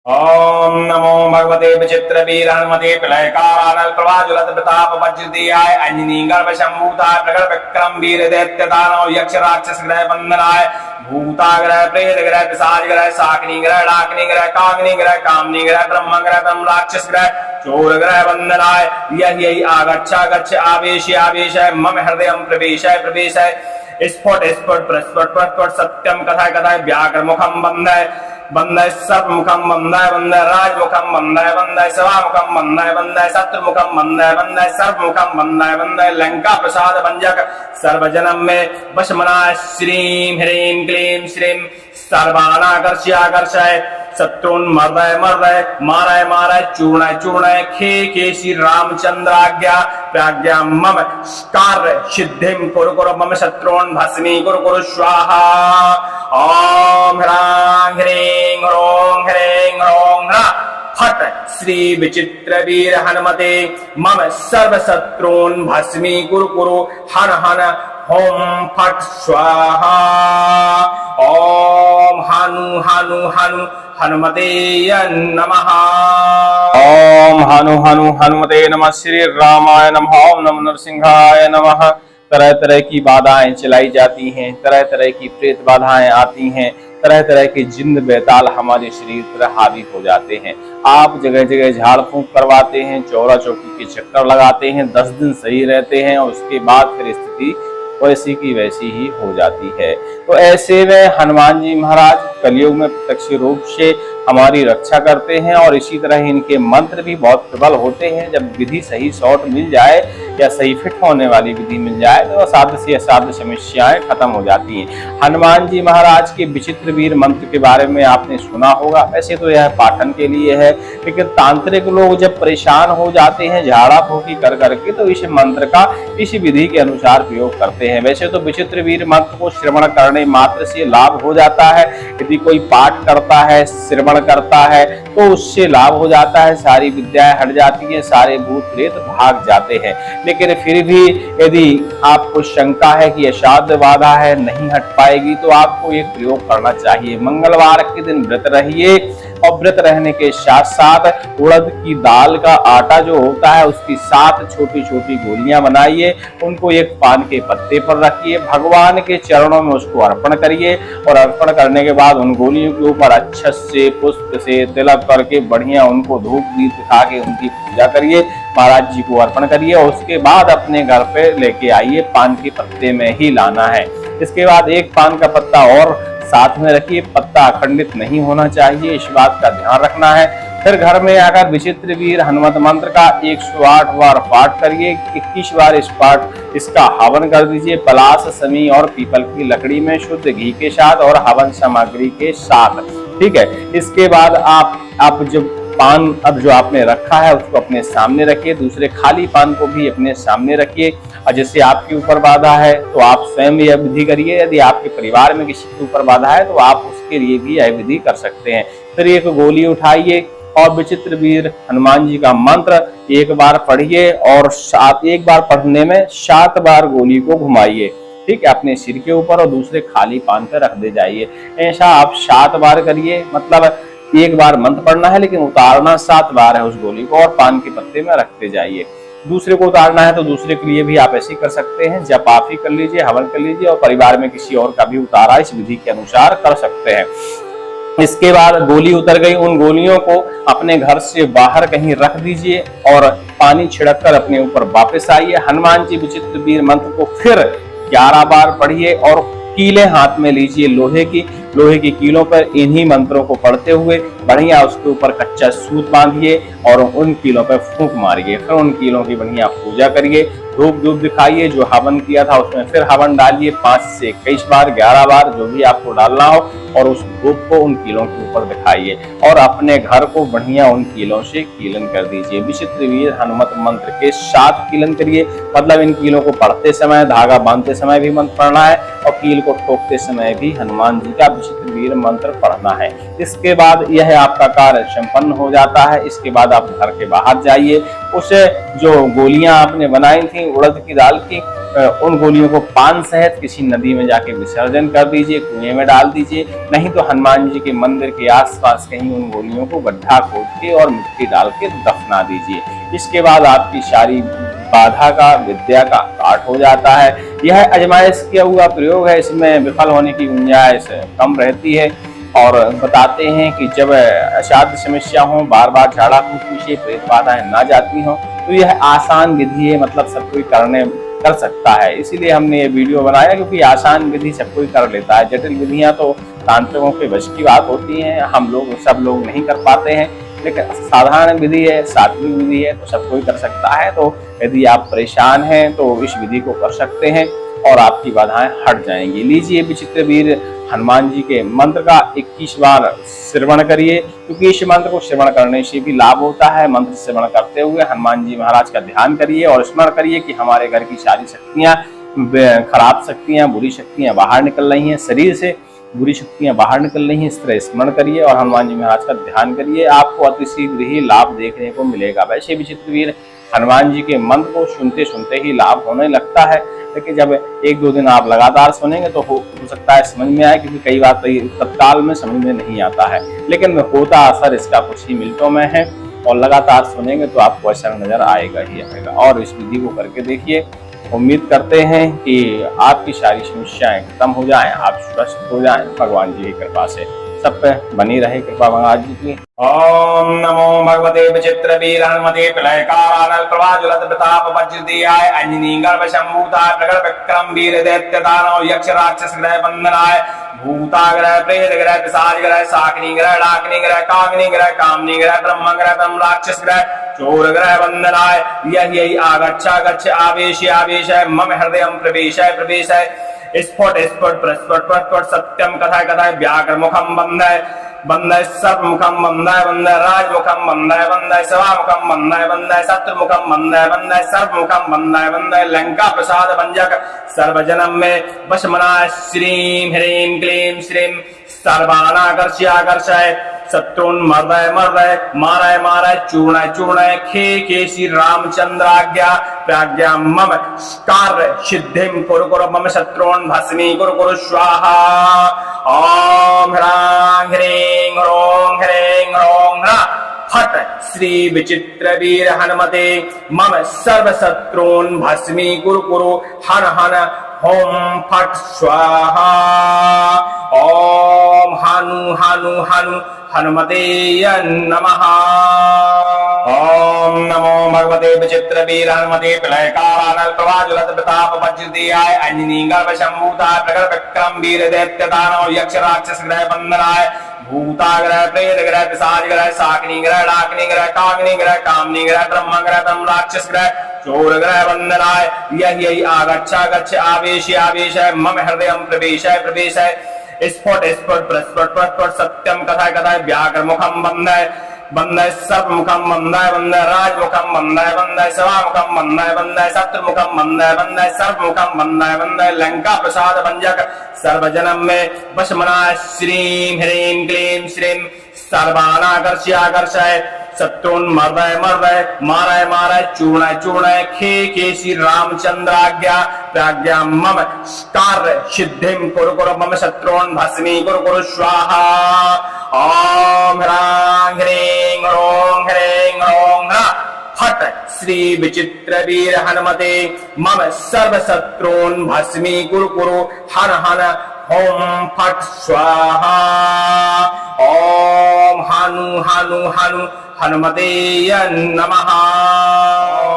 ओम नमो भगवते विचित्र वीर हनुमते प्रलयकारानल प्रभाजुलत प्रताप वज्रदेहाय अंजनी गर्भ शंभूताय प्रगट विक्रम वीर दैत्य दानव यक्ष राक्षस ग्रह बंदनाय भूताग्रह प्रेत ग्रह पिशाच ग्रह शाकिनी ग्रह डाकिनी ग्रह कामिनी ग्रह कामनी ग्रह ब्रह्म ग्रह ब्रह्म राक्षस ग्रह चोर ग्रह बंदनाय यही आगच्छ गच्छ आवेश आवेश मम हृदय प्रवेश प्रवेश स्फुट स्फुट प्रस्फुट प्रस्फुट सत्यम कथा कथा व्याघ्र मुखम बंदय बंदय सर्प मुखम बंदय बंदय राज मुखम बंदय बंदय सभा मुखम बंदय बंदय शत्रु मुखम बंदय बंदय सर्प मुखम बंदय बंदय लंका प्रसाद भंजक सर्वजनम में वशमना श्रीं ह्रीं क्लीं श्रीं सर्वानाकर्ष्य आकर्षय शत्रुन मर्दय मर्दय मारय मारय चूर्णय चूर्णय खे श्री रामचंद्राज्ञा प्राज्ञा मम कार्य सिद्धिम कुरु कुरु मम शत्रुन भस्मी कुरु कुरु स्वाहा। ओम ह्रां ह्रीं ह्रों ह्रीं ह्रों ह्रा फट श्री विचित्र वीर हनुमते मम सर्व शत्रुन भस्मी कुरु कुरु हन हन होम फट स्वाहा। ओम हनु हनु हनु हनुमते नमः। ओम हनु हनु हनुमते नमः। श्री रामाय नमः। ओम नमो नरसिंहाय नमः। तरह तरह की बाधाएं चलाई जाती हैं, तरह तरह की प्रेत बाधाएं आती हैं, तरह तरह के जिन्न बेताल हमारे शरीर पर हावी हो जाते हैं। आप जगह जगह झाड़ फूंक करवाते हैं, चौरा चौकी के चक्कर लगाते हैं, 10 दिन सही रहते हैं और उसके बाद फिर स्थिति वैसी की वैसी ही हो जाती है। तो ऐसे में हनुमान जी महाराज कलयुग में प्रत्यक्ष रूप से हमारी रक्षा करते हैं और इसी तरह इनके मंत्र भी बहुत प्रबल होते हैं। जब विधि सही शॉर्ट मिल जाए या सही फिट होने वाली विधि मिल जाए तो असाध्य से असाध्य समस्याएं खत्म हो जाती हैं। हनुमान जी महाराज के विचित्र वीर मंत्र के बारे में आपने सुना होगा। वैसे तो यह पाठन के लिए है, लेकिन तांत्रिक लोग जब परेशान हो जाते हैं झाड़ा फूकी कर करके तो इस मंत्र का इसी विधि के अनुसार प्रयोग करते हैं। वैसे तो विचित्र वीर मंत्र को श्रवण करने मात्र से लाभ हो जाता है। यदि कोई पाठ करता है, श्रवण करता है तो उससे लाभ हो जाता है, सारी विद्याएं हट जाती हैं, सारे भूत प्रेत भाग जाते हैं। लेकिन फिर भी यदि आपको शंका है कि असाध्य बाधा है, नहीं हट पाएगी, तो आपको एक प्रयोग करना चाहिए। मंगलवार के दिन व्रत रहिए और व्रत रहने के साथ साथ उड़द की दाल का आटा जो होता है उसकी 7 छोटी छोटी गोलियां बनाइए, उनको एक पान के पत्ते पर रखिए, भगवान के चरणों में उसको अर्पण करिए और अर्पण करने के बाद उन गोलियों के ऊपर अच्छे से पुष्प से तिलक करके बढ़िया उनको धूप दीप दिखा के उनकी पूजा करिए, महाराज जी को अर्पण करिए और उसके बाद अपने घर पे लेके आइए। पान के पत्ते में ही लाना है। इसके बाद एक पान का पत्ता और साथ में रखिए, पत्ता अखंडित नहीं होना चाहिए, इस बात का ध्यान रखना है। फिर घर में आकर विचित्र वीर हनुमत मंत्र का 108 बार पाठ करिए, 21 बार इस पाठ इसका हवन कर दीजिए पलाश, समी और पीपल की लकड़ी में शुद्ध घी के साथ और हवन सामग्री के साथ। ठीक है। इसके बाद आप जब पान अब जो आपने रखा है उसको अपने सामने रखिए, दूसरे खाली पान को भी अपने सामने रखिए और जैसे आपके ऊपर बाधा है तो आप स्वयं यह विधि करिए। यदि आपके परिवार में किसी के ऊपर बाधा है तो आप उसके लिए भी यह विधि कर सकते हैं। फिर एक गोली उठाइए और विचित्र वीर हनुमान जी का मंत्र एक बार पढ़िए और एक बार पढ़ने में 7 बार गोली को घुमाइए। ठीक है, अपने सिर के ऊपर और दूसरे खाली पान पर रख दे जाइए। ऐसा आप 7 बार करिए, मतलब एक बार मंत्र पढ़ना है लेकिन उतारना 7 बार है उस गोली को और पान के पत्ते में रखते जाइए। दूसरे को उतारना है तो दूसरे के लिए भी आप ऐसे कर सकते हैं, जप आप ही कर लीजिए, हवन कर लीजिए और परिवार में किसी और का भी उतारा इस विधि के अनुसार कर सकते हैं। इसके बाद गोली उतर गई, उन गोलियों को अपने घर से बाहर कहीं रख दीजिए और पानी छिड़क कर अपने ऊपर वापस आइए। हनुमान जी विचित्र वीर मंत्र को फिर 11 बार पढ़िए और कीलें हाथ में लीजिए लोहे की कीलों पर इन्हीं मंत्रों को पढ़ते हुए बढ़िया उसके ऊपर कच्चा सूत बांधिए और उन कीलों पर फूंक मारिए। फिर उन कीलों की बढ़िया पूजा करिए, धूप धूप दिखाइए, जो हवन किया था उसमें फिर हवन डालिए 5 से 21 बार 11 बार जो भी आपको डालना हो और उस धूप को उन कीलों के ऊपर दिखाइए और अपने घर को बढ़िया उन कीलों से कीलन कर दीजिए। विचित्र वीर हनुमत मंत्र के 7 कीलन करिए, मतलब इन कीलों को पढ़ते समय, धागा बांधते समय भी मंत्र पढ़ना है और कील को ठोकते समय भी हनुमान जी का विचित्र वीर मंत्र पढ़ना है। इसके बाद यह आपका कार्य संपन्न हो जाता है। इसके बाद आप घर के बाहर जाइए, उसे जो गोलियां आपने बनाई थी उड़द की दाल की उन गोलियों को पान सहित किसी नदी में जाके विसर्जन कर दीजिए, कुएं में डाल दीजिए, नहीं तो हनुमान जी के मंदिर के आसपास कहीं उन गोलियों को गड्ढा खोद के और मिट्टी डाल के दफना दीजिए। इसके बाद आपकी सारी बाधा का, विद्या का पाठ हो जाता है। यह आजमाइश किया हुआ प्रयोग है, इसमें विफल होने की गुंजाइश कम रहती है। और बताते हैं कि जब असाध्य समस्या हो, बार बार झाड़ा फूंक से प्रेत बाधाएं ना जाती हो, तो यह आसान विधि है, मतलब सब कोई कर सकता है। इसीलिए हमने ये वीडियो बनाया, क्योंकि आसान विधि सब कोई कर लेता है। जटिल विधियां तो तांत्रिकों के वश की बात होती हैं, सब लोग नहीं कर पाते हैं। लेकिन साधारण विधि है, सात्विक विधि है, तो सब कोई कर सकता है। तो यदि आप परेशान हैं तो इस विधि को कर सकते हैं और आपकी बाधाएं हट जाएंगी। लीजिए विचित्र वीर हनुमान जी के मंत्र का 21 बार श्रवण करिए, क्योंकि इस मंत्र को श्रवण करने से भी लाभ होता है। मंत्र श्रवण करते हुए हनुमान जी महाराज का ध्यान करिए और स्मरण करिए कि हमारे घर की सारी शक्तियां, खराब शक्तियां, बुरी शक्तियां बाहर निकल रही हैं, शरीर से बुरी शक्तियां बाहर निकल रही हैं। इस तरह स्मरण करिए और हनुमान जी महाराज का ध्यान करिए, आपको अतिशीघ्र ही लाभ देखने को मिलेगा। वैसे विचित्र वीर हनुमान जी के मंत्र को सुनते सुनते ही लाभ होने लगता है, लेकिन जब 1-2 दिन आप लगातार सुनेंगे तो हो सकता है समझ में आए, क्योंकि कई बार तत्काल में समझ में नहीं आता है, लेकिन होता असर इसका कुछ ही मिनटों में है। और लगातार सुनेंगे तो आपको असर नजर आएगा ही आएगा। और इस विधि को करके देखिए। उम्मीद करते हैं कि आपकी सारी समस्याएं खत्म हो जाएं, आप स्वस्थ हो जाएं। भगवान जी की कृपा से सब पे बनी रहे कृपा भगवान जी की। ओम नमो भगवते विचित्र वीर हनुमते प्रलयकारानल प्रभाज्वलत प्रताप वज्रदेहाय अंजनी गर्भ संभूताय प्रगट विक्रम वीर दैत्य दानव यक्ष राक्षस ग्रह बंदनाय भूताग्रह प्रेत ग्रह पिशाच ग्रह शाकिनी ग्रह डाकिनी ग्रह कामिनी ग्रह कामनी ग्रह ब्रह्म ग्रह ब्रह्म राक्षस ग्रह चोर ग्रह बंदनाय यही आगच्छ गच्छ आवेश आवेश मम हृदय प्रवेश प्रवेश स्फुट स्फुट प्रस्फुट प्रस्फुट सत्यम कथाय कथाय व्याघ्र मुखम बंदय बंदय सर्प मुखम बंदय बंदय राज मुखम बंदय बंदय सभा मुखम बंदय बंदय शत्रु मुखम बंदय बंदय सर्प मुखम बंदय बंदय लंका प्रसाद भंजक सर्वजनम में वशमनाय श्रीम ह्रीम क्लीम श्रीम सर्वानाकर्ष्याकर्षय शत्रुन मर्दय मर्दय मारय मारय चूर्णय चूर्णय खे श्री रामचंद्राज्ञा प्राज्ञा मम कार्य सिद्धिम कुरु कुरु मम शत्रुन भस्मी कुरु कुरु स्वाहा। ओम ह्रां ह्रीं ह्रों ह्रीं ह्रों ह्रा फट श्री विचित्र वीर हनुमते मम सर्व शत्रुन भस्मी कुरु कुरु हन हन ओम फट स्वाहा। ओम हनु हनु हनु हनुमते नमः। ओम नमो भगवते विचित्र वीर हनुमते प्रलयकारानल प्रभाज्वलत प्रताप वज्रदेहाय अंजनी गर्भ संभूताय प्रगट विक्रम वीर दैत्य दानव यक्ष राक्षस ग्रह बंदनाय भूताग्रह प्रेत ग्रह पिशाच ग्रह शाकिनी ग्रह डाकिनी ग्रह कामिनी ग्रह कामनी ग्रह ब्रह्म राक्षस ग्रह चोर ग्रह बंदनाय यही आगच्छ गच्छ आवेश आवेश मम हृदय प्रवेश प्रवेश स्फुट स्फुट प्रस्फुट प्रस्फुट सत्यम कथाय कथाय व्याघ्र मुखम बंदय बंदय सर्प मुखम बंदय बंदय राज मुखम बंदय बंदय सभा मुखम बंदय बंदय शत्रु मुखम बंदय बंदय सर्प मुखम बंदय बंदय लंका प्रसाद भंजक सर्वजनम में वशमनाय श्रीम ह्रीं क्लीं श्रीं सर्वानाकर्ष्याकर्षय शत्रुन मर्दय मर्दय मारय मारय चूर्णय चूर्णय खे श्री रामचंद्राज्ञा प्राज्ञा मम कार्य सिद्धिम कुरु कुरु मम शत्रुन भस्मी कुरु कुरु स्वाहा। ओम ह्रां ह्रीं ह्रों ह्रीं ह्रों ह्रा फट श्री विचित्र वीर हनुमते मम सर्व शत्रुन भस्मी कुरु कुरु हन हन ओम फट स्वाहा। ओम हनु हनु हनु हनुमते नमः।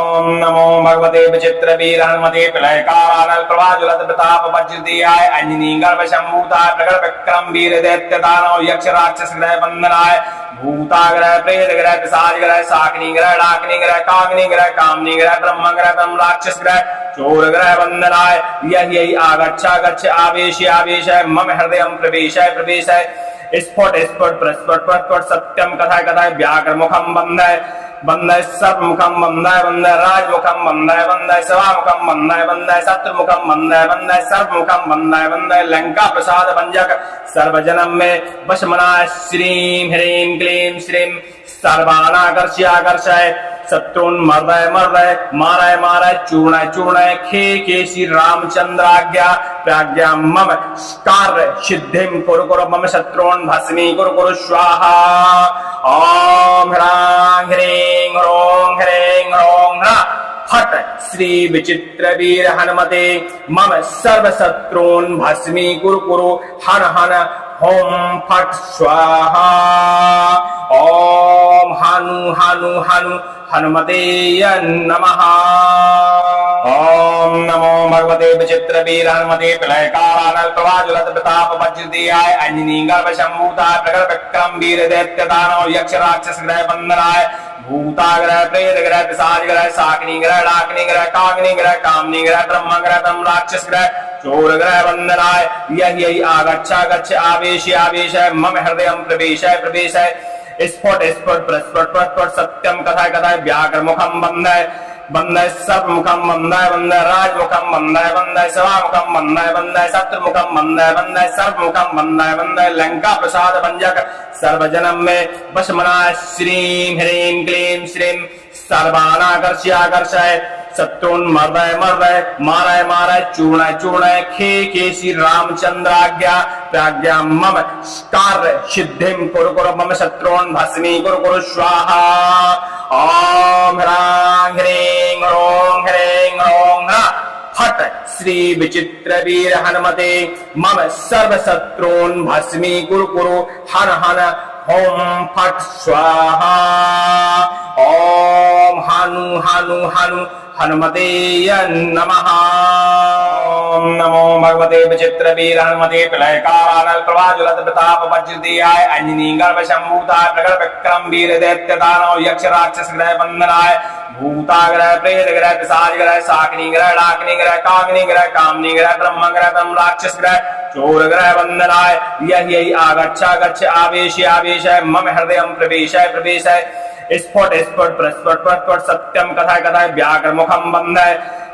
ओम नमो भगवते विचित्र वीर हनुमते प्रलयकारानल प्रभाज्वलत प्रताप वज्रदेहाय अंजनी गर्भ संभूताय प्रगट विक्रम वीर दैत्य दानव यक्ष राक्षस ग्रह बंदनाय भूताग्रह प्रेत ग्रह पिशाच ग्रह शाकिनी ग्रह डाकिनी ग्रह कामिनी ग्रह कामनी ग्रह ब्रह्म राक्षस ग्रह चोर ग्रह बंदनाय यही आगच्छ गच्छ आवेश आवेश मम हृदय प्रवेश प्रवेश स्फुट स्फुट प्रस्फुट प्रस्फुट सत्यम कथाय कथाय व्याघ्र मुखम बंदय बंदय सर्प मुखम बंदय बंदय राज मुखम बंदय बंदय सभा मुखम बंदय बंदय शत्रु मुखम बंदय बंदय सर्प मुखम बंदय बंदय लंका प्रसाद भंजक सर्वजनम में वशमनाय श्रीम ह्रीं क्लीं श्रीं सर्वानाकर्ष्याकर्षय शत्रुन् मर्दय मर्दय मारय मारय चूर्णय चूर्णय खे खे श्री रामचंद्राज्ञा प्राज्ञा मम कार्य सिद्धिं कुरु कुरु मम शत्रून् भस्मी कुरु कुरु स्वाहा। ओम ह्रां ह्रीं ह्रों ह्रीं ह्रों ह्रां फट श्री विचित्र वीर हनुमते मम सर्व शत्रून् भस्मी कुरु कुरु हन हन होम फट स्वाहा। ओम हनु हनु हनु हनुमते नमः। ओम नमो भगवते विचित्र वीर हनुमते प्रलयकालानल प्रवाजुलत प्रताप वज्रदेहाय अंजनी गर्भ संभूताय प्रगट विक्रम वीर दैत्य दानव यक्ष राक्षस ग्रह बंदनाय भूताग्रह प्रेत ग्रह पिशाच ग्रह शाकिनी ग्रह डाकिनी ग्रह कामिनी ग्रह कामनी ग्रह ब्रह्म ग्रह तम राक्षस ग्रह चोर ग्रह वंदनाय यही आगच्छा गच्छ आवेश आवेश मम हृदय प्रवेश प्रवेश स्फुट स्फुट प्रस्फुट प्रस्फुट सत्यम कथा कथा व्याघ्र मुखम बंदय बंदय सर्व मुखम बंदय बंदय राज मुखम बंदय बंदय सभा मुखम बंदय बंदय शत्रु मुखम बंदय बंदय सर्व मुखम बंदय बंदय लंका प्रसाद भंजक सर्वजनम में वशमनाय श्रीं ह्रीं क्लीं श्रीं सर्वानाकर्ष्य आकर्षय शत्रुन् मर्दय मर्दय मारय मारय चूर्णय चूर्णय खे खे श्री रामचंद्राज्ञा प्राज्ञा मम कार्य सिद्धिं कुरु कुरु मम शत्रून् भस्मी कुरु कुरु स्वाहा। ओम ह्रां ह्रीं ह्रों ह्रीं ह्रों ह्रां फट श्री विचित्र वीर हनुमते मम सर्व शत्रून् भस्मी कुरु कुरु हन हन होम फट स्वाहा। ओम हनु हनु हनु हनुमते नमः। ओम नमो भगवते विचित्र वीर हनुमते प्रलयकालानल प्रवाजुलत प्रताप वज्रदेहाय अंजनी गर्भ संभूताय प्रगट विक्रम वीर दैत्य दानव यक्ष राक्षस ग्रह बंदनाय भूताग्रह प्रेत ग्रह पिशाच ग्रह शाकिनी ग्रह डाकिनी ग्रह कामिनी ग्रह कामनी ग्रह ब्रह्म ग्रह तम राक्षस ग्रह चोर ग्रह वंदनाय यही आगच्छा गच्छ आवेश आवेश मम हृदय प्रवेश प्रवेश स्फुट स्फुट प्रस्फुट प्रस्फुट सत्यम कथा कथा व्याघ्र मुखम बंदय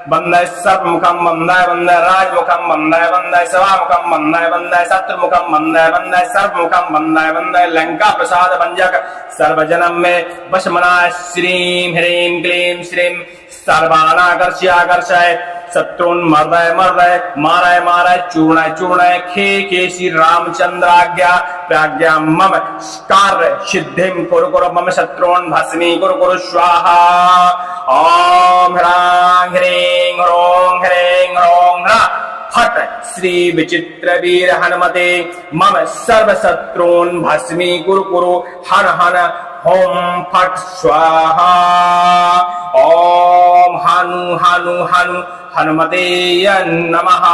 बंदय सर्व मुखम बंदय बंदय राज मुखम बंदय बंदय सभा मुखम बंदय बंदय शत्रु मुखम बंदय बंदय सर्व मुखम बंदय बंदय लंका प्रसाद भंजक सर्वजनम में वशमनाय श्रीं ह्रीं क्लीं श्रीं सर्वानाकर्ष्य आकर्षय शत्रुन् मर्दय मर्दय मारय मारय चूर्णय चूर्णय खे खे श्री रामचंद्राज्ञा प्राज्ञा मम कार्य सिद्धिं कुरु कुरु मम शत्रून् भस्मी कुरु कुरु स्वाहा। ओम ह्रां ह्रीं ह्रों ह्रीं ह्रों ह्रां फट श्री विचित्र वीर हनुमते मम सर्व शत्रून् भस्मी कुरु कुरु हन हन होम फट स्वाहा। ओम हनु हनु हनु हनुमते नमः।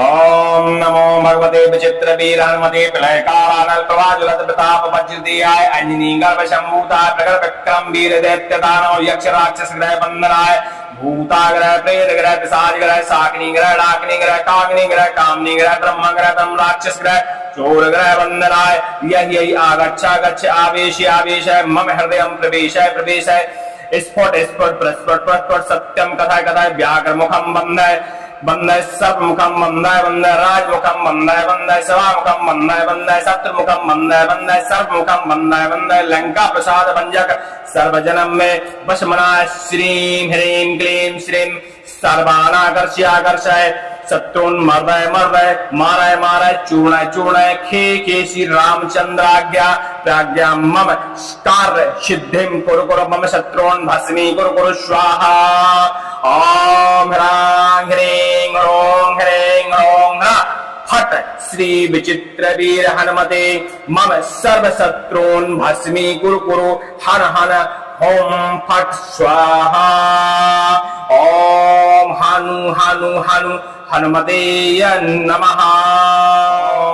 ओम नमो भगवते विचित्र वीर हनुमते प्रलयकालानल प्रवाजुलत प्रताप वज्रदेहाय अंजनी गर्भ संभूताय प्रगट विक्रम वीर दैत्य दानव यक्ष राक्षस ग्रह बंदनाय भूताग्रह प्रेत ग्रह पिशाच ग्रह शाकिनी ग्रह डाकिनी ग्रह कामिनी ग्रह कामनी ग्रह ब्रह्म ग्रह तम राक्षस ग्रह चोर ग्रह वंदनाय यही आगच्छा गच्छ आवेश आवेश मम हृदय प्रवेश प्रवेश स्फुट स्फुट प्रस्फुट प्रस्फुट सत्यम कथा कथा व्याघ्र मुखम बंदय बंदय सर्व मुखम बंदय बंदय राज मुखम बंदय बंदय सभा मुखम बंदय बंदय शत्रु मुखम बंदय बंदय सर्व मुखम बंदय बंदय लंका प्रसाद भंजक सर्वजनम में वशमनाय श्रीं ह्रीं क्लीं श्रीं सर्वानाकर्ष्य आकर्षय शत्रुन् मर्दय मर्दय मारय मारय चूर्णय चूर्णय खे खे श्री रामचंद्राज्ञा प्राज्ञा मम कार्य सिद्धिं कुरु कुरु मम शत्रून् भस्मी कुरु कुरु स्वाहा। ओम ह्रां ह्रीं ह्रों ह्रीं ह्रों ह्रां फट श्री विचित्र वीर हनुमते मम सर्व शत्रून् भस्मी कुरु कुरु हन हन होम फट स्वाहा। ओम हनु हनु हनु हनुमते नमः।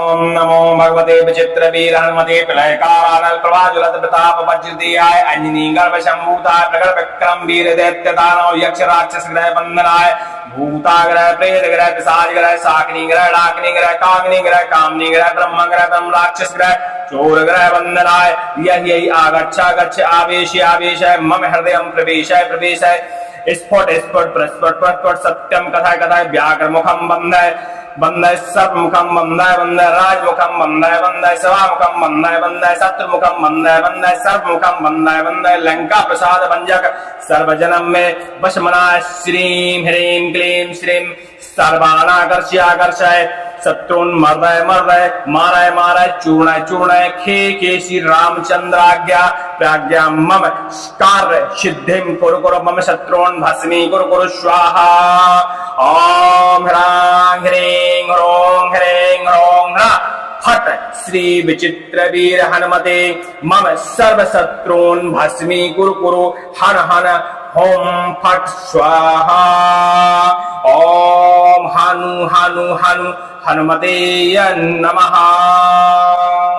ओम नमो भगवते विचित्र वीर हनुमते प्रलयकालानल प्रवाजुलत प्रताप वज्रदेहाय अंजनी गर्भ संभूताय प्रगट विक्रम वीर दैत्य दानव यक्ष राक्षस ग्रह बंदनाय भूताग्रह प्रेत ग्रह पिशाच ग्रह शाकिनी ग्रह डाकिनी ग्रह कामिनी ग्रह कामनी ग्रह ब्रह्म ग्रह तम राक्षस ग्रह चोर ग्रह वंदनाय यही आगच्छा गच्छ आवेश आवेश मम हृदय प्रवेश प्रवेश स्फुट स्फुट प्रस्फुट प्रस्फुट सत्यम कथा कथा व्याघ्र मुखम बंदय बंदय सर्वमुखम बंदय बंदय राजमुखम बंदय बंदय सभामुखम बंदय बंदय शत्रुमुखम बंदय बंदय सर्वमुखम बंदय बंदय लंका प्रसाद भंजक सर्वजनम में वशमनाय श्रीं ह्रीं क्लीं श्रीं सर्वानाकर्ष्याकर्षय शत्रुन मर्दय मर्दय मारय मारय चूर्णय चूर्णय खे श्री रामचंद्राज्ञा प्राज्ञा मम कार्य सिद्धिम कुरु कुरु मम शत्रुन भस्मी कुरु कुरु स्वाहा ओम ह्रां ह्रीं ह्रों ह्रीं ह्रों ह्रा फट श्री विचित्र वीर हनुमते मम सर्व शत्रुन भस्मी कुरु कुरु हन हन ओम फट स्वाहा ओम हनु हनु हनु हनुमते नमः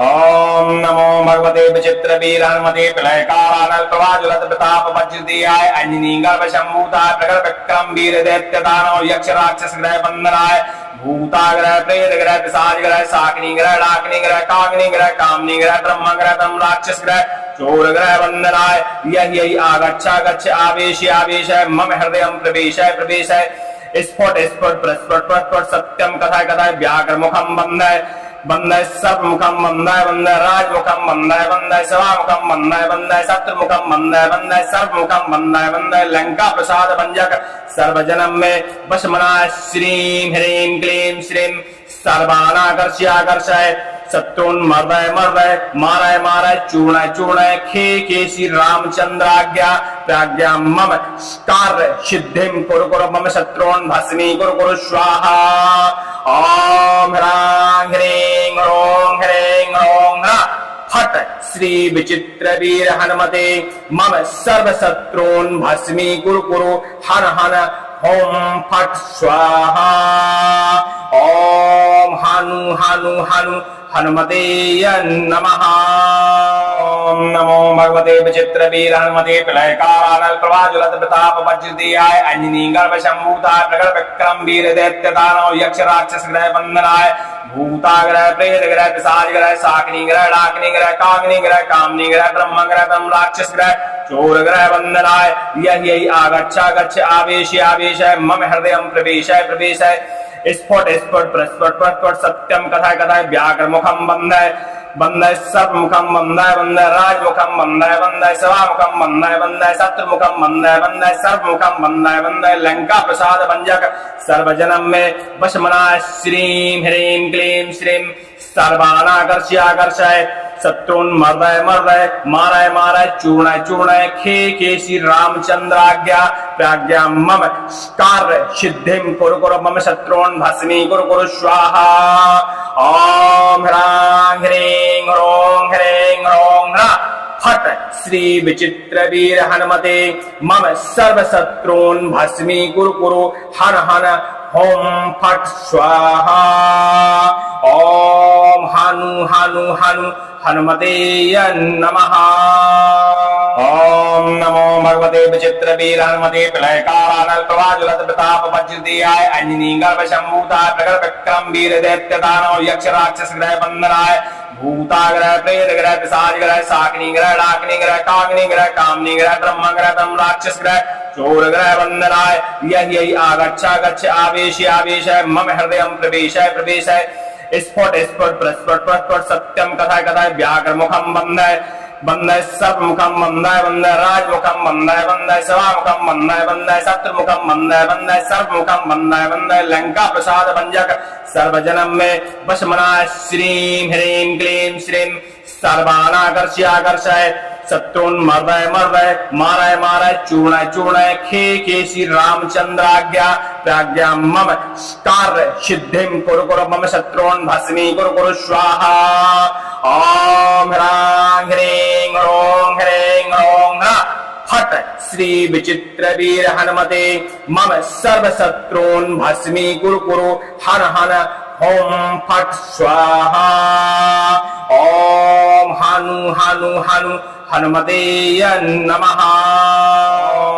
ओम नमो भगवते विचित्र वीर हनुमते प्रलयकारानल प्रवाजुलत प्रताप वज्रदेयाय अंजनी गर्भ शंभूताय प्रगट विक्रम वीर दैत्य दानव यक्ष राक्षस ग्रह बंदनाय भूताग्रह प्रेत ग्रह पिशाच ग्रह शाकिनी ग्रह डाकिनी ग्रह कामिनी ग्रह कामनी ग्रह ब्रह्म ग्रह ब्रह्म राक्षस ग्रह चोर ग्रह वंदनाय यही आगच्छ गच्छ आवेश आवेश मम हृदय प्रवेश प्रवेश स्फुट स्फुट प्रस्फुट प्रस्फुट सत्यम कथा कथा व्याघ्र मुखम बंदय बंदय सर्वमुखम बंदय बंदय राजमुखम बंदय बंदय सभामुखम बंदय बंदय शत्रुमुखम बंदय बंदय सर्वमुखम बंदय बंदय लंका प्रसाद भंजक सर्वजनम में वशमनाय श्रीं ह्रीं क्लीं श्रीं सर्वानाकर्ष्याकर्षय शत्रुन मर्दय मर्दय मारय मारय चूर्णय चूर्णय खे श्री रामचंद्राज्ञा प्राज्ञा मम कार्य सिद्धिम कुरु कुरु मम शत्रुन भस्मी कुरु कुरु स्वाहा ओम ह्रां ह्रीं ह्रों ह्रीं ह्रों ह्रा फट श्री विचित्र वीर हनुमते मम सर्व शत्रुन भस्मी कुरु कुरु हन हन ओम फट स्वाहा ओम हनु हनु हनु हनुमते नमः ओम नमो भगवते विचित्र वीर हनुमते प्रलयकारानल प्रवाजुलत प्रताप वज्रदेयाय अंजनी गर्भ शंभूताय प्रगट विक्रम वीर दैत्य दानव यक्ष राक्षस ग्रह बंदनाय भूताग्रह प्रेत ग्रह पिशाच ग्रह शाकिनी ग्रह डाकिनी ग्रह कामिनी ग्रह कामनी ग्रह ब्रह्म ग्रह ब्रह्म राक्षस ग्रह चोर ग्रह वंदनाय यही आगच्छ गच्छ आवेश आवेश मम हृदय प्रवेश प्रवेश स्फुट स्फुट प्रस्फुट प्रस्फुट सत्यम कथा कथा व्याघ्र मुखम बंदय बंदय सर्वमुखम बंदय बंदय राजमुखम बंदय बंदय सभामुखम बंदय बंदय शत्रुमुखम बंदय बंदय सर्वमुखम बंदय बंदय लंका प्रसाद भंजक सर्वजनम में वशमनाय श्रीं ह्रीं क्लीं श्रीं सर्वानाकर्ष्याकर्षय शत्रुन मर्दय मर्दय मारय मारय चूर्णय चूर्णय खे श्री रामचंद्राज्ञा प्राज्ञा मम कार्य सिद्धिम कुरु कुरु मम शत्रुन भस्मी कुरु कुरु स्वाहा ओम ह्रां ह्रीं ह्रों ह्रीं ह्रों ह्रा फट श्री विचित्र वीर हनुमते मम सर्व शत्रुन भस्मी कुरु कुरु हन हन ओम फट स्वाहा ओम हनु हनु हनु हनुमते नमः ओम नमो भगवते विचित्र वीर हनुमते प्रलयकारानल प्रवाजुलत प्रताप वज्रदेयाय अंजनी गर्भ शंभूताय प्रगट विक्रम वीर दैत्य दानव यक्ष राक्षस ग्रह बंदनाय भूताग्रह प्रेत ग्रह पिशाच ग्रह शाकिनी ग्रह डाकिनी ग्रह कामिनी ग्रह कामनी ग्रह ब्रह्म ग्रह ब्रह्म राक्षस ग्रह चोर ग्रह वंदनाय यही आगच्छ गच्छ आवेश आवेश मम हृदय प्रवेश प्रवेश स्फुट स्फुट प्रस्फुट प्रस्फुट सत्यम कथा कथा व्याघ्र मुखम बंदय बंदय सर्वमुखम बंदय बंदय राजमुखम बंदय बंदय सभामुखम बंदय बंदय शत्रुमुखम बंदय बंदय सर्वमुखम बंदय बंदय लंका प्रसाद भंजक सर्वजनम में वशमनाय श्रीं ह्रीं क्लीं श्रीं सर्वानाकर्ष्याकर्षय शत्रुन मर्दय मर्दय मारय मारय चूर्णय चूर्णय खे श्री रामचंद्राज्ञा प्राज्ञा मम कार्य सिद्धिम कुरु कुरु मम शत्रुन भस्मी कुरु कुरु स्वाहा ओम ह्रां ह्रीं ह्रों ह्रीं ह्रों ह्रा फट श्री विचित्र वीर हनुमते मम सर्व शत्रुन भस्मी कुरु कुरु हन हन ओम फट स्वाहा ओम हनु हनु हनु हनुमते नमः।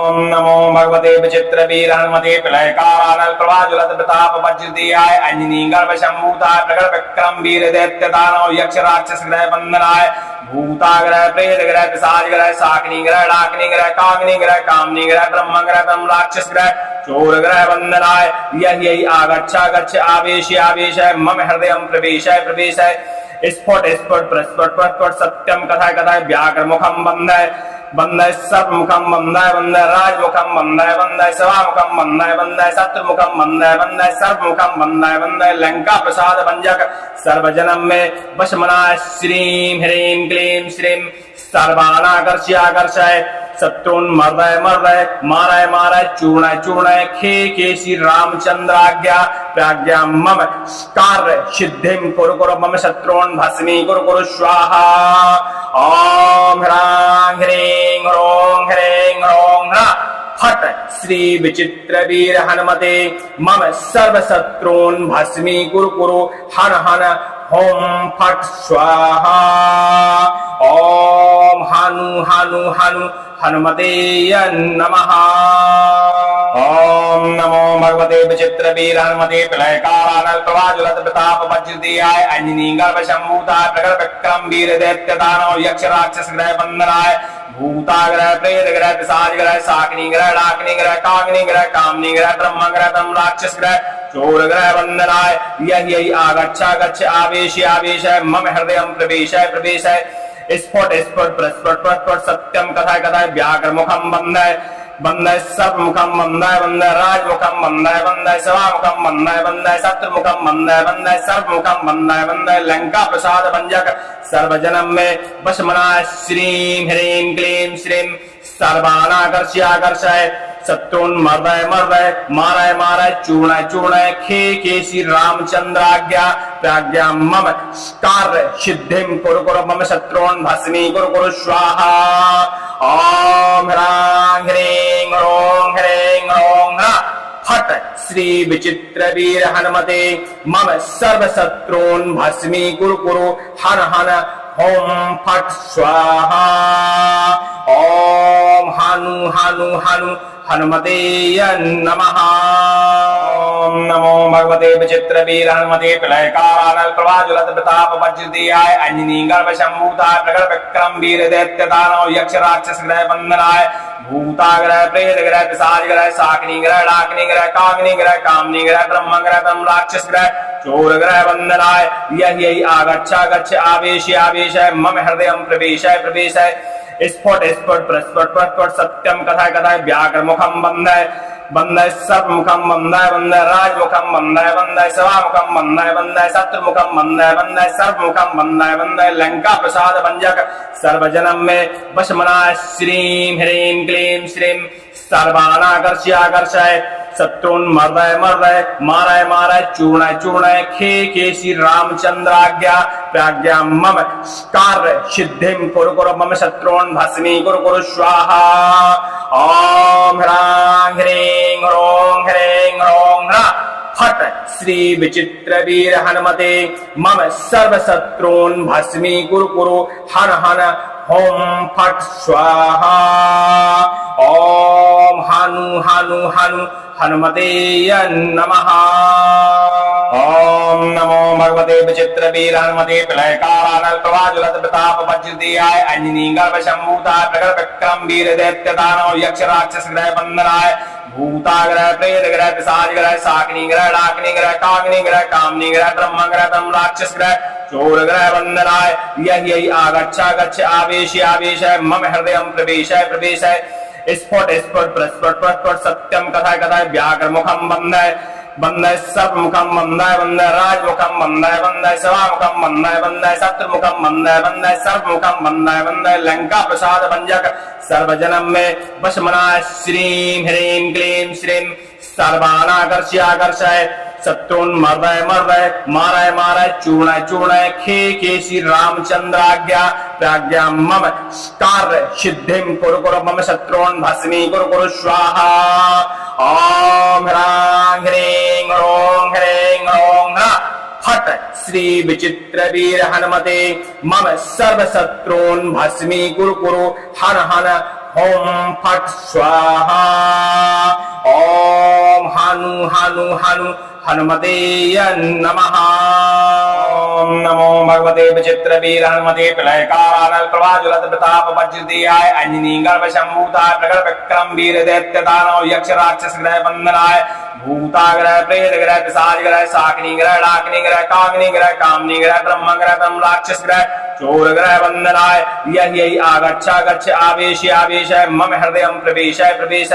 ओम नमो भगवते विचित्र वीर हनुमते प्रलयकारानल प्रभाज्वलत प्रताप वज्रदेहाय अंजनी गर्भ संभूताय प्रगट विक्रम वीर दैत्य दानव यक्ष राक्षस ग्रह बंदनाय भूताग्रह प्रेत ग्रह पिशाच ग्रह शाकिनी ग्रह डाकिनी ग्रह कामिनी ग्रह कामनी ग्रह ब्रह्म ग्रह ब्रह्म राक्षस ग्रह चोर ग्रह बंदनाय यही आगच्छा गच्छ आवेश आवेश मम हृदय प्रवेश प्रवेश स्फुट स्फुट प्रस्फुट प्रस्फुट सत्यम कथा कथा व्याघ्र मुखम बंदय बंदय सर्व मुखम बंदय बंदय राज मुखम बंदय बंदय सभा मुखम बंदय बंदय शत्रु मुखम बंदय बंदय सर्व मुखम बंदय बंदय लंका प्रसाद भंजक सर्वजनम में वशमना श्रीम ह्रीम क्लीम श्रीम सर्वानाकर्ष्य आकर्षय शत्रुन मर्दय मर्दय मारय मारय चूर्णय चूर्णय खे श्री रामचंद्राज्ञा प्राज्ञा मम कार्य सिद्धिम कुरु कुरु मम शत्रुन भस्मी कुरु कुरु स्वाहा ओम ह्रां ह्रीं ह्रों ह्रा फट श्री विचित्र वीर हनुमते मम सर्व शत्रून् भस्मी कुरु कुरु हन हन होम फट स्वाहा ओम हनु हनु हनु हनुमते नमः ओम नमो भगवते विचित्र वीर हनुमते प्रलयकारानल प्रभाज्वलत प्रताप वज्रदेहाय अंजनी गर्भ संभूताय प्रगट विक्रम वीर दैत्य दानव यक्ष राक्षस ग्रह बंदनाय भूताग्रह प्रेत ग्रह पिशाच ग्रह शाकिनी ग्रह डाकिनी ग्रह कामिनी ग्रह कामनी ग्रह ब्रह्म ग्रह ब्रह्म राक्षस ग्रह चोर ग्रह बंदनाय यही आगच्छा गच्छ आवेश आवेश मम हृदय प्रवेश प्रवेश स्फुट स्फुट प्रस्फुट प्रस्फुट सत्यम कथा कथा व्याघ्र मुखम बंदय बंदय सर्व मुखम बंदय बंदय राज मुखम बंदय बंदय सभा मुखम बंदय बंदय शत्रु मुखम बंदय बंदय सर्व मुखम बंदय बंदय लंका प्रसाद भंजक सर्वजनम में वशमना श्रीम ह्रीं क्लीं श्रीं सर्वानाकर्ष्य आकर्षय शत्रुन मर्दय मर्दय मारय मारय चूर्णय चूर्णय खे श्री रामचंद्राज्ञा प्राज्ञा मम कार्य सिद्धिम कुरु कुरु मम शत्रुन भस्मी कुरु कुरु स्वाहा ओम ह्रां ह्रीं ह्रों ह्रा फट श्री विचित्र वीर हनुमते मम सर्व शत्रून् भस्मी कुरु कुरु हन हन होम फट स्वाहा ओम हनु हनु हनु हनुमते नमः ओम नमो भगवते विचित्र वीर हनुमते प्रलयकारानल प्रभाज्वलत प्रताप वज्रदेहाय अंजनी गर्भ संभूताय प्रगट विक्रम वीर दैत्य दानव यक्ष राक्षस ग्रह बंदनाय भूताग्रह प्रेत ग्रह पिशाच ग्रह शाकिनी ग्रह डाकिनी ग्रह कामिनी ग्रह कामनी ग्रह ब्रह्म राक्षस ग्रह चोर ग्रह बंदनाय यही आगच्छा गच्छ आवेश आवेश मम हृदय प्रवेश प्रवेश स्फुट स्फुट प्रस्फुट प्रस्फुट सत्यम कथा कथा व्याघ्र मुखम बंदय बंदय सर्व मुखम बंदय बंदय राज मुखम बंदय बंदय सभा मुखम बंदय बंदय शत्रु मुखम बंदय बंदय सर्व मुखम बंदय बंदय लंका प्रसाद भंजक सर्वजनम में वशमना श्रीं ह्रीं क्लीं श्रीं सर्वानाकर्ष्य आकर्षय शत्रुन मर्दय मर्दय मारय मारय चूर्णय चूर्णय खे श्री रामचंद्राज्ञा प्राज्ञा मम कार्य सिद्धिम कुरु कुरु मम शत्रुन् भस्मी कुरु कुरु स्वाहा ओम ह्रां ह्रीं ह्रों ह्रा फट श्री विचित्र वीर हनुमते मम सर्व शत्रून् भस्मी कुरु कुरु हन हन होम फट स्वाहा ओम हनु हनु हनु हनुमते नमः ओम नमो भगवते विचित्र वीर हनुमते प्रलयकारानल प्रभाज्वलत प्रताप वज्रदेहाय अंजनी गर्भ संभूताय प्रगट विक्रम वीर दैत्य दानव यक्ष राक्षस ग्रह बंदनाय भूताग्रह प्रेत ग्रह पिशाच ग्रह शाकिनी ग्रह डाकिनी ग्रह कामिनी ग्रह कामनी ग्रह ब्रह्म राक्षस ग्रह चोर ग्रह बंदनाय यही आगच्छा गच्छ आवेश आवेश मम हृदय प्रवेश प्रवेश स्फुट स्फुट प्रस्फुट प्रस्फुट सत्यम कथा कथा व्याघ्र मुखम बंदय बंदय सर्व मुखम बंदय बंदय राज मुखम बंदय बंदय सभा मुखम बंदय बंदय शत्रु मुखम बंदय बंदय सर्व मुखम बंदय बंदय लंका प्रसाद भंजक सर्वजनम में वशमना श्रीं ह्रीं क्लीं श्रीं सर्वानाकर्ष्य आकर्षय शत्रुन मर्दय मर्दय मारय मारय चूर्णय चूर्णय खे श्री रामचंद्राज्ञा प्राज्ञा मम कार्य सिद्धिम कुरु कुरु मम शत्रुन् भस्मी कुरु कुरु स्वाहा ओम ह्रां ह्रीं ह्रों ह्रा फट श्री विचित्र वीर हनुमते मम सर्व शत्रून् भस्मी कुरु कुरु हन हन ओम फट स्वाहा। ओम हनु हनु हनु हनुमते नमः। ओम नमो भगवते विचित्र वीर हनुमते प्रलयकारानल प्रभाज्वलत प्रताप वज्रदेहाय अंजनी गर्भ शंभूताय प्रगट विक्रम वीर दैत्य दानव यक्ष राक्षस ग्रह बंदनाय भूताग्रह प्रेत ग्रह पिशाच ग्रह शाकिनी ग्रह डाकिनी ग्रह कामिनी ग्रह कामनी ग्रह ब्रह्म ग्रह ब्रह्म राक्षस ग्रह चोर ग्रह बंदनाय यही आगच्छ गच्छ आवेश आवेश मम हृदय प्रवेश प्रवेश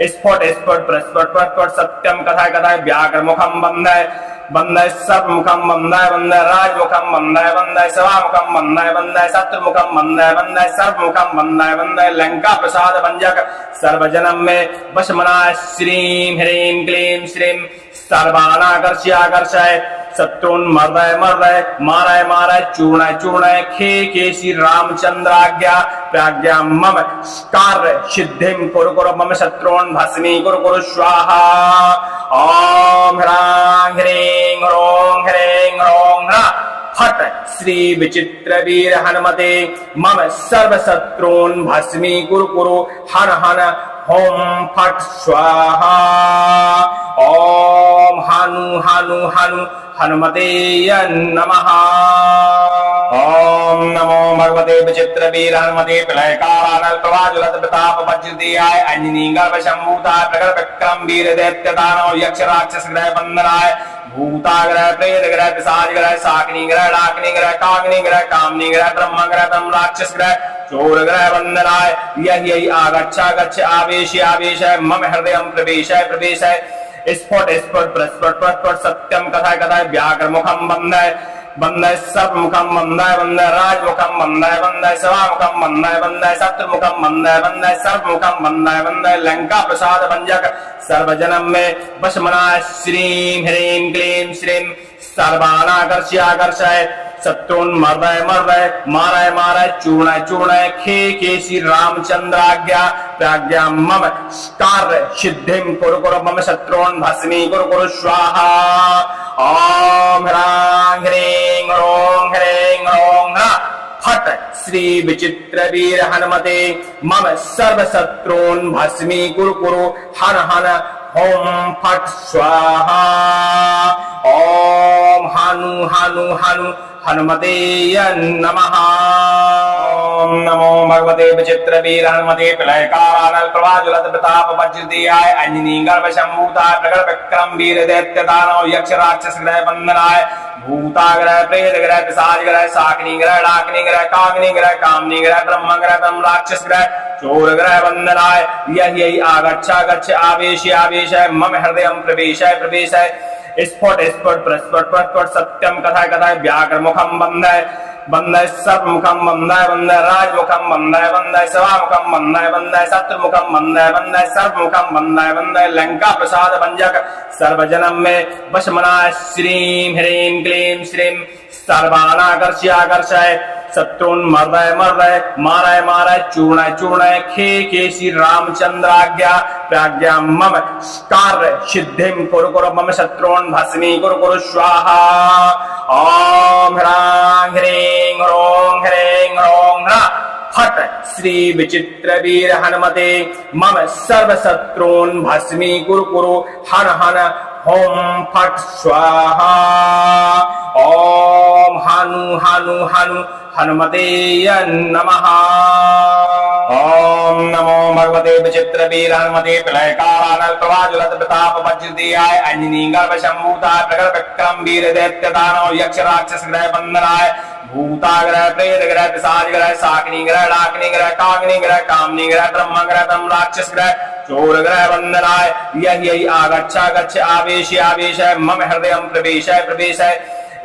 स्फुट स्फुट प्रस्फुट प्रस्फुट सत्यम कथा कथा व्याघ्र मुखम बंदय बंदय सर्व मुखम बंदय बंदय राज मुखम बंदय बंदय सभा मुखम बंदय बंदय शत्रु मुखम बंदय बंदय सर्व मुखम बंदय बंदय लंका प्रसाद भंजक सर्वजनम में वशमना श्रीं ह्रीं क्लीं श्रीं सर्वानाकर्ष्य आकर्षय शत्रुन मर्दय मर्दय मारय मारय चूर्णय चूर्णय खे श्री रामचंद्राज्ञा प्राज्ञा मम कार्य सिद्धिं कुरु कुरु मम शत्रुन भस्मी कुरु कुरु स्वाहा। ओम ह्रां ह्रीं ह्रीं ह्रां फट श्री विचित्र वीर हनुमते मम सर्व शत्रून् भस्मी कुरु कुरु हन हन ओम फट स्वाहा। ओम हनु हनु हनु हनुमते नमः। ओम नमो भगवते विचित्र वीर हनुमते प्रलयकारानल प्रभाज्वलत प्रताप वज्रदेहाय अंजनी गर्भ शंभूताय प्रगट विक्रम वीर दैत्य दानव यक्ष राक्षस ग्रह बंदनाय भूताग्रह प्रेत ग्रह पिशाच ग्रह शाकिनी ग्रह डाकिनी ग्रह कामिनी ग्रह कामनी ग्रह ब्रह्म ग्रह ब्रह्म राक्षस ग्रह चोर ग्रह बंदनाय यही आगच्छ गच्छ आवेश आवेश मम हृदय प्रवेश प्रवेश स्फुट स्फुट प्रस्फुट प्रस्फुट सत्यम कथा कथा व्याघ्र मुखम बंदय बंदय सर्व मुखम बंदय बंदय राज मुखम बंदय बंदय सभा मुखम बंदय बंदय शत्रु मुखम बंदय बंदय सर्व मुखम बंदय बंदय लंका प्रसाद भंजक सर्वजनम में वशमना श्रीं ह्रीं क्लीं श्रीं सर्वानाकर्ष्य आकर्षय शत्रुन मर्दय मर्दय मारय मारय चूर्णय चूर्णय खे श्री रामचंद्राज्ञा प्राज्ञा मम कार्य सिद्धिं कुरु कुरु मम शत्रुन भस्मी कुरु कुरु स्वाहा। ओम ह्रां ह्रीं ह्रीं ह्रां फट श्री विचित्र वीर हनुमते मम सर्व शत्रून् भस्मी कुरु कुरु हन हन ओम फट स्वाहा। ओम हनु हनु हनु हनुमते नमः। ओम नमो भगवते विचित्र वीर हनुमते प्रलयकारानल प्रभाज्वलत प्रताप वज्रदेहाय अंजनी गर्भ शंभूताय प्रगट विक्रम वीर दैत्य दानव यक्ष राक्षस ग्रह बंदनाय भूताग्रह प्रेत ग्रह पिशाच ग्रह शाकिनी ग्रह डाकिनी ग्रह कामिनी ग्रह कामनी ग्रह ब्रह्म ग्रह ब्रह्म राक्षस ग्रह चोर ग्रह बंदनाय यही आगच्छ गच्छ आवेश आवेश मम हृदय प्रवेश प्रवेश स्फुट स्फुट प्रस्फुट प्रस्फुट सत्यम कथा कथा व्याघ्र मुखम बंदय बंदय सर्व मुखम बंदय बंदय राज मुखम बंदय बंदय सभा मुखम बंदय बंदय शत्रु मुखम बंदय बंदय सर्व मुखम बंदय बंदय लंका प्रसाद भंजक सर्वजनम में वशमना श्रीं ह्रीं क्लीं श्रीं सर्वानाकर्ष्य आकर्षय शत्रुन मर्दय मर्दय मारय मारय चूर्णय चूर्णय खे श्री रामचंद्राज्ञा प्राज्ञा मम कार्य सिद्धिं कुरु कुरु मम शत्रुन् भस्मी कुरु कुरु स्वाहा। ओम ह्रां ह्रीं ह्रीं ह्रां फट श्री विचित्र वीर हनुमते मम सर्व शत्रून् भस्मी कुरु कुरु हन हन ओम फट स्वाहा। ओम हनु हनु हनु हनुमते नमः। ओम नमो भगवते विचित्र वीर हनुमते प्रलयकारानल प्रभाज्वलत प्रताप वज्रदेहाय अंजनी गर्भ शंभूताय प्रगट विक्रम वीर दैत्य दानव यक्ष राक्षस ग्रह बंदनाय भूताग्रह प्रेत ग्रह पिशाच ग्रह शाकिनी ग्रह डाकिनी ग्रह कामिनी ग्रह कामनी ग्रह ब्रह्म ग्रह ब्रह्म राक्षस ग्रह चोर ग्रह बंदनाय यही आगच्छ गच्छ आवेश आवेश मम हृदय प्रवेश प्रवेश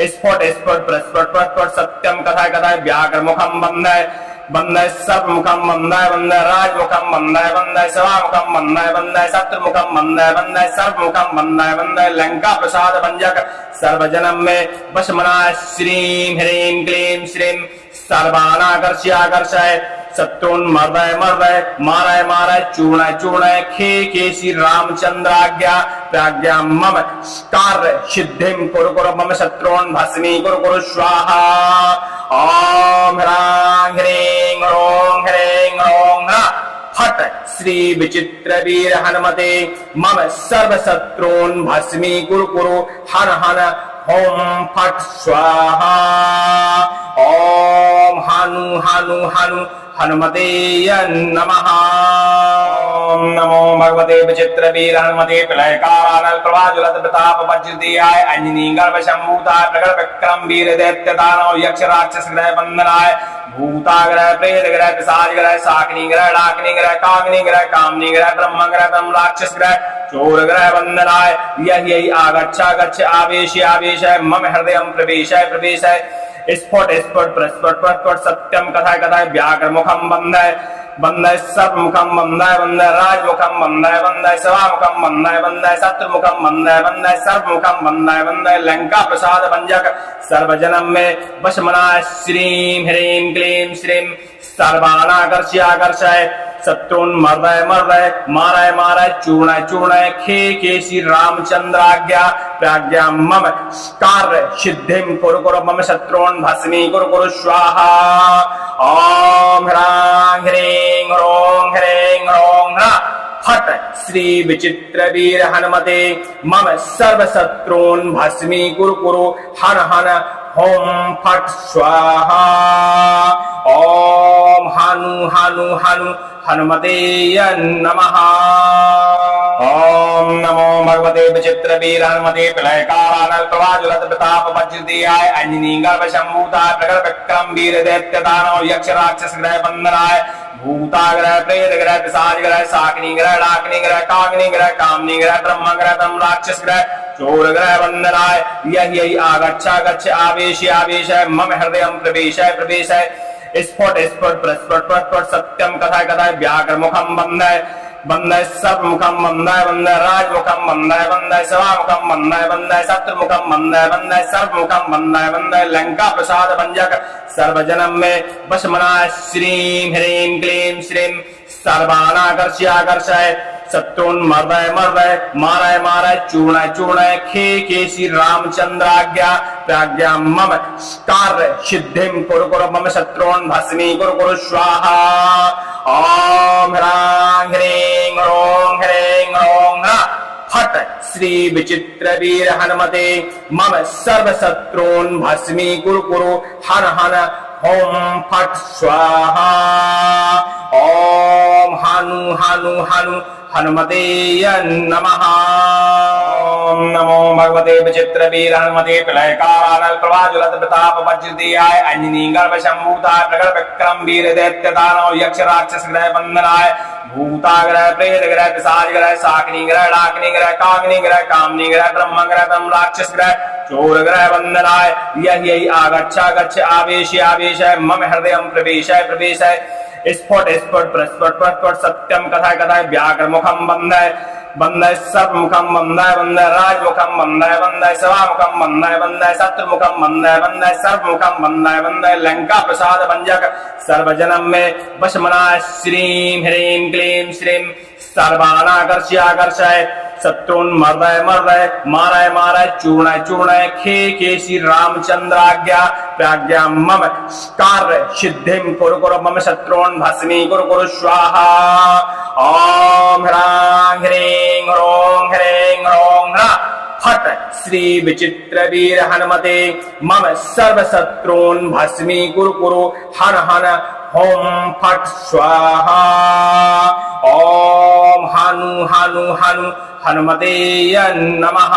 स्फुट स्फुट प्रस्फुट प्रस्फुट सत्यम कथा कथा व्याघ्र मुखम बंदय बंदय सर्व मुखम बंदय बंदय राज मुखम बंदय बंदय सभा मुखम बंदय बंदय शत्रु मुखम बंदय बंदय सर्व मुखम बंदय बंदय लंका प्रसाद भंजक सर्वजनम में वशमना श्रीं ह्रीं क्लीं श्रीं सर्वानाकर्ष्य आकर्षय शत्रुन मर्दय मर्दय मारय मारय चूर्णय चूर्णय खे श्री रामचंद्राज्ञा प्राज्ञा मम कार्य सिद्धिं कुरु कुरु मम शत्रुन् भस्मी कुरु कुरु स्वाहा। ओम ह्रां ह्रीं ह्रीं ह्रां श्री विचित्र वीर हनुमते मम सर्व शत्रून् भस्मीकुरु कुरु हन हन ओम फट स्वाहा। ओम हनु हनु हनु हनुमते नमः। ओम नमो भगवते विचित्र वीर हनुमते प्रलयकारानल प्रभाज्वलत प्रताप वज्रदेहाय अंजनी गर्भ संभूताय प्रगट विक्रम वीर दैत्य दानव यक्ष राक्षस ग्रह बंदनाय भूताग्रह प्रेत ग्रह पिशाच ग्रह शाकिनी ग्रह डाकिनी ग्रह कामिनी ग्रह कामनी ग्रह ब्रह्म ग्रह ब्रह्म राक्षस ग्रह चोर ग्रह बंदनाय यही आगच्छा गच्छ आवेश आवेश मम हृदय प्रवेश प्रवेश स्फुट स्फुट प्रस्फुट प्रस्फुट सत्यम कथा कथा व्याघ्र मुखम बंदय बंदय सर्व मुखम बंदय बंदय राज मुखम बंदय बंदय सभा मुखम बंदय बंदय शत्रु मुखम बंदय बंदय सर्व मुखम बंदय बंदय लंका प्रसाद भंजक सर्वजनम में वशमना श्रीं ह्रीं क्लीं श्रीं सर्वानाकर्ष्याकर्षय शत्रुन मर्दय मर्दय मारय मारय चूर्णय चूर्णय खे श्री रामचंद्राज्ञा प्राज्ञा मम कार्य सिद्धिम कुरु कुरु मम शत्रुन भस्मी कुरु कुरु स्वाहा। ओम ह्रां ह्रीं ह्रों ह्रीं ह्रों ह्रा फट श्री विचित्र वीर हनुमते मम सर्व शत्रून् भस्मी कुरु कुरु हन हन ओम फट स्वाहा। ओम हनु हनु हनु हनुमते नमः। ओम नमो भगवते विचित्र वीर हनुमते प्रलयकारानल प्रभाज्वलत प्रताप वज्रदेहाय अंजनी गर्भ संभूताय प्रगट विक्रम वीर दैत्य दानव यक्ष राक्षस ग्रह बंदनाय भूताग्रह प्रेत ग्रह पिशाच ग्रह शाकिनी ग्रह डाकिनी ग्रह कामिनी ग्रह कामनी ग्रह ब्रह्म ग्रह ब्रह्म राक्षस ग्रह चोर ग्रह बंदनाय यही आगच्छा गच्छ आवेश आवेश मम हृदय प्रवेश प्रवेश स्फुट स्फुट प्रस्फुट प्रस्फुट सत्यम कथा कथा व्याघ्र मुखम बंदय बंदय सर्व मुखम बंदय बंदय राज मुखम बंदय बंदय सभा मुखम बंदय बंदय शत्रु मुखम बंदय बंदय सर्व मुखम बंदय बंदय लंका प्रसाद भंजक सर्वजनम में वशमना श्रीं ह्रीं क्लीं श्रीं सर्वानाकर्ष्याकर्षय शत्रुन मर्दय मर्दय मारय मारय चूर्णय चूर्णय खे श्री रामचंद्राज्ञा प्राज्ञा मम कार्य सिद्धिम कुरु कुरु मम शत्रुन भस्मी कुरु कुरु स्वाहा। ओम ह्रां ह्रीं ह्रों ह्रीं ह्रों ह्रा फट श्री विचित्र वीर हनुमते मम सर्व शत्रून् भस्मी कुरु कुरु हन हन ओम फट स्वाहा। ओम हनु हनु हनु हनुमते नमः। ओम नमो भगवते विचित्र वीर हनुमते प्रलयकारानल प्रभाज्वलत प्रताप वज्रदेहाय अंजनी गर्भ संभूताय प्रगट विक्रम वीर दैत्य दानव यक्ष राक्षस ग्रह बंदनाय भूताग्रह प्रेत ग्रह पिशाच ग्रह शाकिनी ग्रह डाकिनी ग्रह कामिनी ग्रह कामनी ग्रह ब्रह्म ग्रह ब्रह्म राक्षस ग्रह चोर ग्रह बंदनाय यही आगच्छा गच्छ आवेश आवेश मम हृदय प्रवेश प्रवेश स्फुट स्फुट प्रस्फुट प्रस्फुट सत्यम कथा कथा व्याघ्र मुखम बंदय बंदय सर्व मुखम बंदय बंदय राज मुखम बंदय बंदय सभा मुखम बंदय बंदय शत्रु मुखम बंदय बंदय सर्व मुखम बंदय बंदय लंका प्रसाद भंजक सर्वजनम में वशमना श्रीं ह्रीं क्लीं श्रीं सर्वानाकर्ष्याकर्षय शत्रुन मर्दय मर्दय मारय मारय चूर्णय चूर्णय खे श्री रामचंद्राज्ञा प्राज्ञा मम कार्य सिद्धिम कुरु कुरु मम शत्रुन भस्मी कुरु कुरु स्वाहा। ओम ह्रां ह्रीं ह्रों ह्रीं ह्रों ह्रा फट श्री विचित्र वीर हनुमते मम सर्व शत्रून् भस्मी कुरु कुरु हन हन ओम फट स्वाहा। ओम हनु हनु हनु हनुमते नमः।